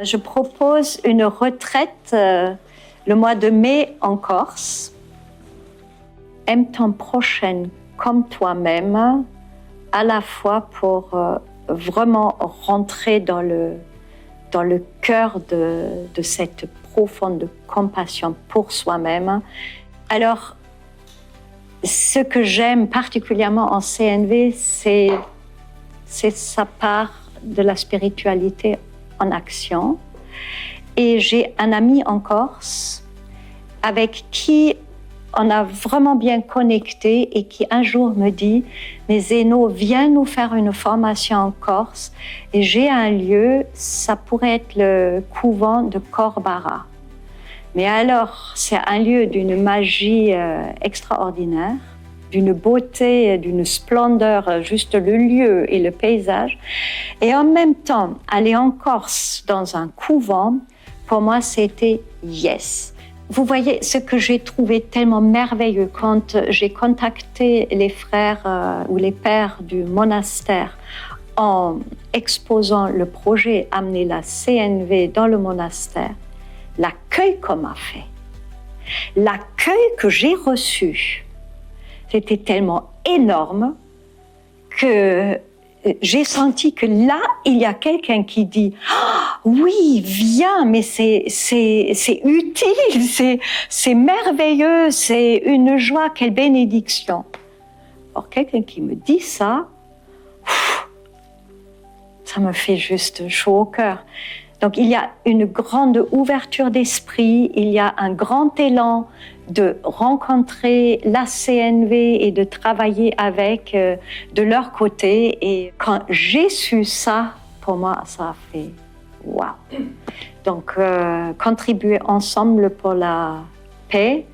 Je propose une retraite le mois de mai en Corse. Aime ton prochain comme toi-même, à la fois pour vraiment rentrer dans le cœur de cette profonde compassion pour soi-même. Alors, ce que j'aime particulièrement en CNV, c'est sa part de la spiritualité en action. Et j'ai un ami en Corse avec qui on a vraiment bien connecté et qui un jour me dit « Mais Zeno, viens nous faire une formation en Corse et j'ai un lieu, ça pourrait être le couvent de Corbara. » Mais alors, c'est un lieu d'une magie extraordinaire, d'une beauté, d'une splendeur, juste le lieu et le paysage. Et en même temps, aller en Corse dans un couvent, pour moi, c'était yes. Vous voyez, ce que j'ai trouvé tellement merveilleux quand j'ai contacté les frères ou les pères du monastère en exposant le projet Amener la CNV dans le monastère, l'accueil qu'on m'a fait, l'accueil que j'ai reçu, c'était tellement énorme que j'ai senti que là, il y a quelqu'un qui dit « Oui, viens, mais c'est utile, c'est merveilleux, c'est une joie, quelle bénédiction. » Alors, quelqu'un qui me dit ça, ça me fait juste chaud au cœur. Donc, il y a une grande ouverture d'esprit, il y a un grand élan de rencontrer la CNV et de travailler avec de leur côté. Et quand j'ai su ça, pour moi, ça a fait waouh. Donc, contribuer ensemble pour la paix,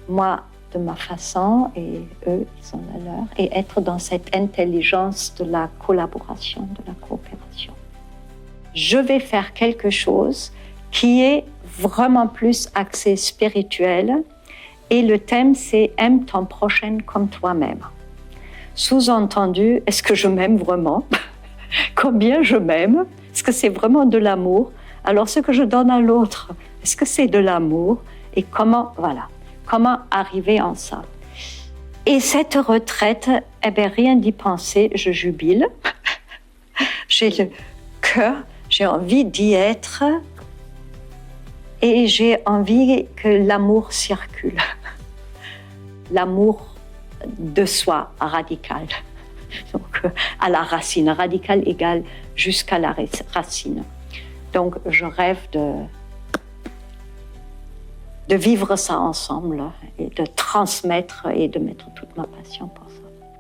moi de ma façon et eux, ils ont la leur, et être dans cette intelligence de la collaboration, de la coopération. Je vais faire quelque chose qui est vraiment plus axé spirituel. Et le thème, c'est « Aime ton prochain comme toi-même ». Sous-entendu, est-ce que je m'aime vraiment? Combien je m'aime? Est-ce que c'est vraiment de l'amour? Alors, ce que je donne à l'autre, est-ce que c'est de l'amour? Et comment arriver en ça? Et cette retraite, eh bien, rien d'y penser, je jubile. J'ai le cœur, j'ai envie d'y être. Et j'ai envie que l'amour circule. L'amour de soi radical. Donc, à la racine. Radical égale jusqu'à la racine. Donc, je rêve de vivre ça ensemble et de transmettre et de mettre toute ma passion pour ça.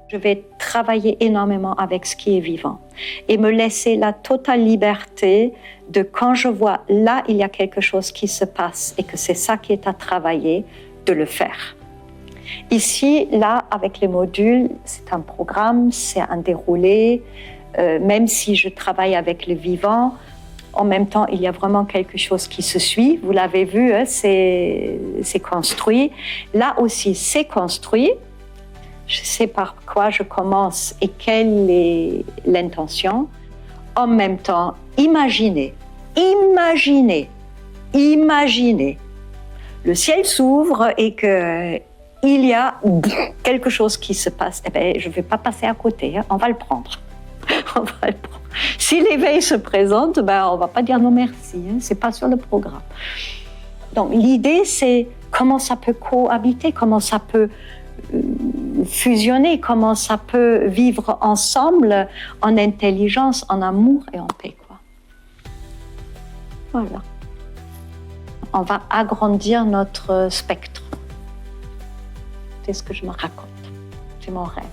Je vais travailler énormément avec ce qui est vivant et me laisser la totale liberté de quand je vois là, il y a quelque chose qui se passe et que c'est ça qui est à travailler, de le faire. Ici, là, avec les modules, c'est un programme, c'est un déroulé. Même si je travaille avec le vivant, en même temps, il y a vraiment quelque chose qui se suit. Vous l'avez vu, hein, c'est construit. Là aussi, c'est construit. Je sais par quoi je commence et quelle est l'intention. En même temps, imaginez. Le ciel s'ouvre et qu'il y a quelque chose qui se passe. Eh bien, je ne vais pas passer à côté, hein. On va le prendre. Si l'éveil se présente, ben, on ne va pas dire non merci. Hein. Ce n'est pas sur le programme. Donc l'idée, c'est comment ça peut cohabiter, comment ça peut fusionner, comment ça peut vivre ensemble en intelligence, en amour et en paix, quoi. Voilà. On va agrandir notre spectre. C'est ce que je me raconte. C'est mon rêve.